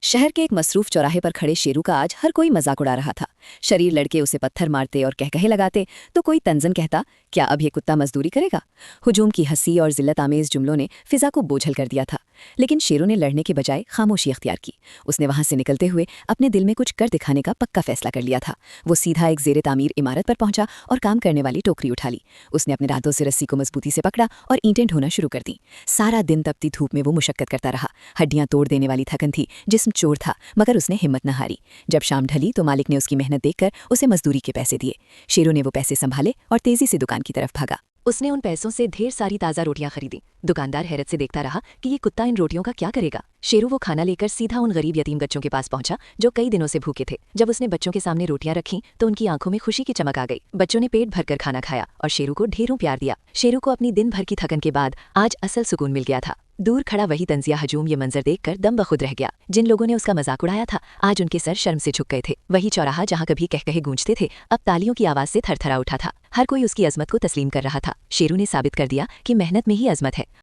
शहर के एक मसरूफ चौराहे पर खड़े शेरू का आज हर कोई मजाक उड़ा रहा था। शरीर लड़के उसे पत्थर मारते और कहकहे लगाते तो कोई तंजन कहता, क्या अब ये कुत्ता मजदूरी करेगा। हुजूम की हंसी और जिल्लत आमेज जुमलों ने फिजा को बोझल कर दिया था, लेकिन शेरू ने लड़ने के बजाय खामोशी अख्तियार की। उसने वहां से निकलते हुए अपने दिल में कुछ कर दिखाने का पक्का फैसला कर लिया था। वो सीधा एक जेर तामीर इमारत पर पहुंचा और काम करने वाली टोकरी उठा ली। उसने अपने दांतों से रस्सी को मजबूती से पकड़ा और ईंटें ढोना शुरू कर दी। सारा दिन तपती धूप में वो मुशक्कत करता रहा। हड्डियां तोड़ देने वाली थकन थी, जिस्म चोर था, मगर उसने हिम्मत न हारी। जब शाम ढली तो मालिक ने उसकी मेहनत देखकर उसे मजदूरी के पैसे दिए। शेरू ने वो पैसे संभाले और तेजी से दुकान की तरफ भागा। उसने उन पैसों से ढेर सारी ताज़ा रोटियां खरीदी। दुकानदार हैरत से देखता रहा कि ये कुत्ता इन रोटियों का क्या करेगा। शेरू वो खाना लेकर सीधा उन गरीब यतीम बच्चों के पास पहुंचा जो कई दिनों से भूखे थे। जब उसने बच्चों के सामने रोटियां रखीं तो उनकी आंखों में खुशी की चमक आ गई। बच्चों ने पेट भरकर खाना खाया और शेरू को ढेरों प्यार दिया। शेरू को अपनी दिन भर की थकन के बाद आज असल सुकून मिल गया था। दूर खड़ा वही तंजिया हजूम ये मंजर देखकर दम बखुद रह गया। जिन लोगों ने उसका मजाक उड़ाया था आज उनके सर शर्म से झुक गए थे। वही चौराहा जहाँ कभी कहकहे गूंजते थे अब तालियों की आवाज से थरथरा उठा था। हर कोई उसकी अजमत को तस्लीम कर रहा था। शेरू ने साबित कर दिया कि मेहनत में ही अजमत है।